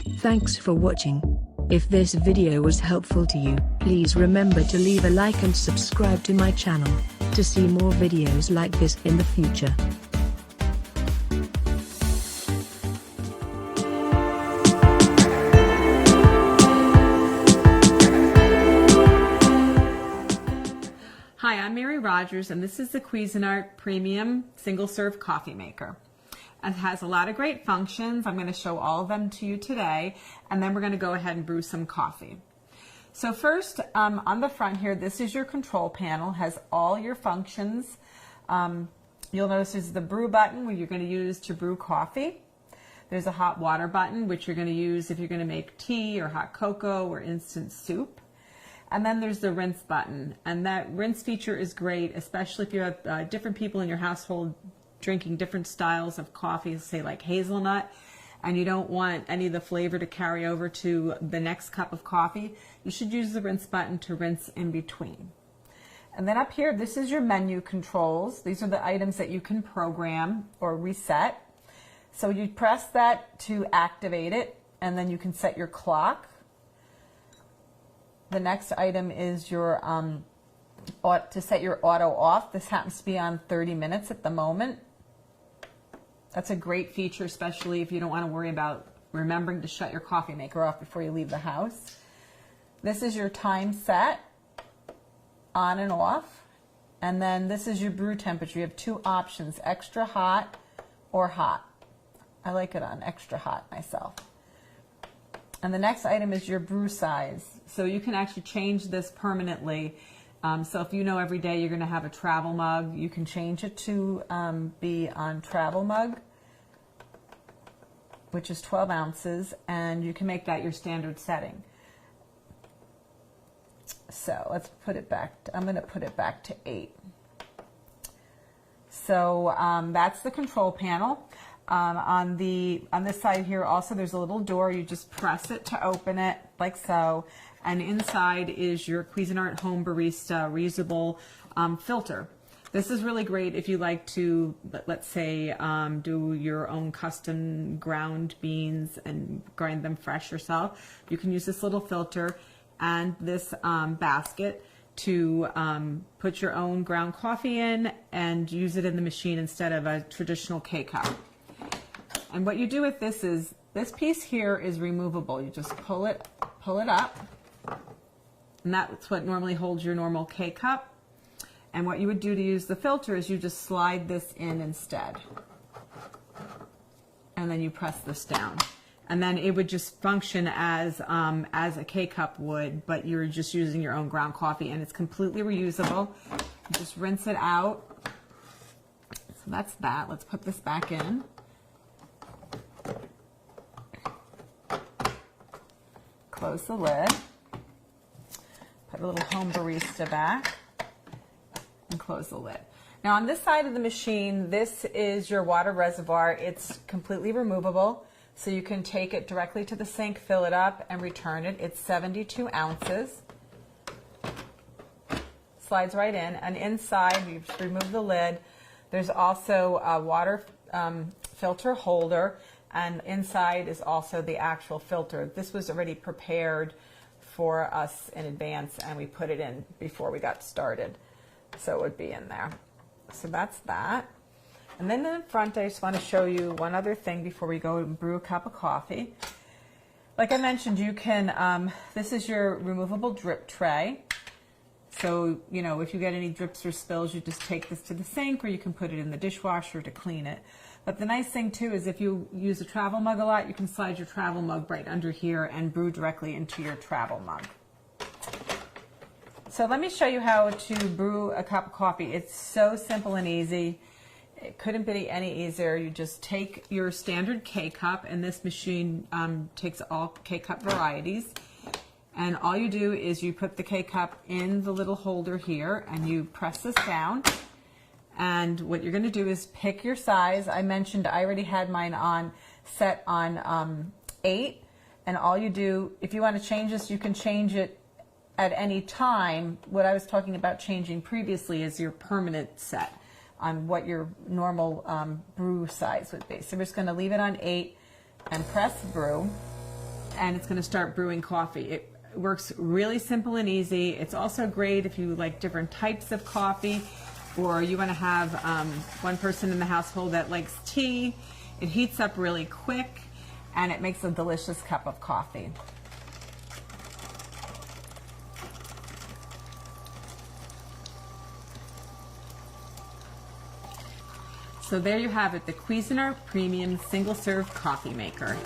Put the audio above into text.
Thanks for watching. If this video was helpful to you, please remember to leave a like and subscribe to my channel to see more videos like this in the future. Hi, I'm Mary Rogers, and this is the Cuisinart Premium Single Serve Coffee Maker. It has a lot of great functions. I'm going to show all of them to you today, and then we're going to go ahead and brew some coffee. So first, on the front here, this is your control panel. It has all your functions. You'll notice there's the brew button, where you're going to use to brew coffee. There's a hot water button, which you're going to use if you're going to make tea or hot cocoa or instant soup. And then there's the rinse button, and that rinse feature is great, especially if you have different people in your household drinking different styles of coffee, say like hazelnut, and you don't want any of the flavor to carry over to the next cup of coffee. You should use the rinse button to rinse in between. And then up here, this is your menu controls. These are the items that you can program or reset. So you press that to activate it, and then you can set your clock. The next item is your to set your auto off. This happens to be on 30 minutes at the moment. That's a great feature, especially if you don't want to worry about remembering to shut your coffee maker off before you leave the house. This is your time set, on and off. And then this is your brew temperature. You have two options, extra hot or hot. I like it on extra hot myself. And the next item is your brew size. So you can actually change this permanently. So if you know every day you're going to have a travel mug, you can change it to be on travel mug, which is 12 ounces, and you can make that your standard setting. So let's put it back. I'm going to put it back to 8. So that's the control panel. On this side here also, there's a little door. You just press it to open it like so, and inside is your Cuisinart Home Barista reusable filter. This is really great if you like to, let's say, do your own custom ground beans and grind them fresh yourself. You can use this little filter and this basket to put your own ground coffee in and use it in the machine instead of a traditional K-cup. And what you do with this is, this piece here is removable. You just pull it up, and that's what normally holds your normal K-cup. And what you would do to use the filter is you just slide this in instead. And then you press this down. And then it would just function as a K-cup would, but you're just using your own ground coffee, and it's completely reusable. You just rinse it out. So that's that. Let's put this back in. Close the lid, put a little Home Barista back, and close the lid. Now on this side of the machine, this is your water reservoir. It's completely removable, so you can take it directly to the sink, fill it up, and return it. It's 72 ounces. Slides right in, and inside, you just remove the lid. There's also a water filter holder, and inside is also the actual filter. This was already prepared for us in advance, and we put it in before we got started, so it would be in there. So that's that. And then in the front, I just want to show you one other thing before we go and brew a cup of coffee. Like I mentioned, you can, this is your removable drip tray. So, you know, if you get any drips or spills, you just take this to the sink, or you can put it in the dishwasher to clean it. But the nice thing too is if you use a travel mug a lot, you can slide your travel mug right under here and brew directly into your travel mug. So let me show you how to brew a cup of coffee. It's so simple and easy. It couldn't be any easier. You just take your standard K-cup, and this machine takes all K-cup varieties. And all you do is you put the K-cup in the little holder here, and you press this down. And what you're going to do is pick your size. I mentioned I already had mine set on 8. And all you do, if you want to change this, you can change it at any time. What I was talking about changing previously is your permanent set on what your normal brew size would be. So we're just going to leave it on 8 and press brew. and it's going to start brewing coffee. It works really simple and easy. It's also great if you like different types of coffee, or you want to have one person in the household that likes tea. It heats up really quick and it makes a delicious cup of coffee. So there you have it, the Cuisinart Premium Single Serve Coffee Maker.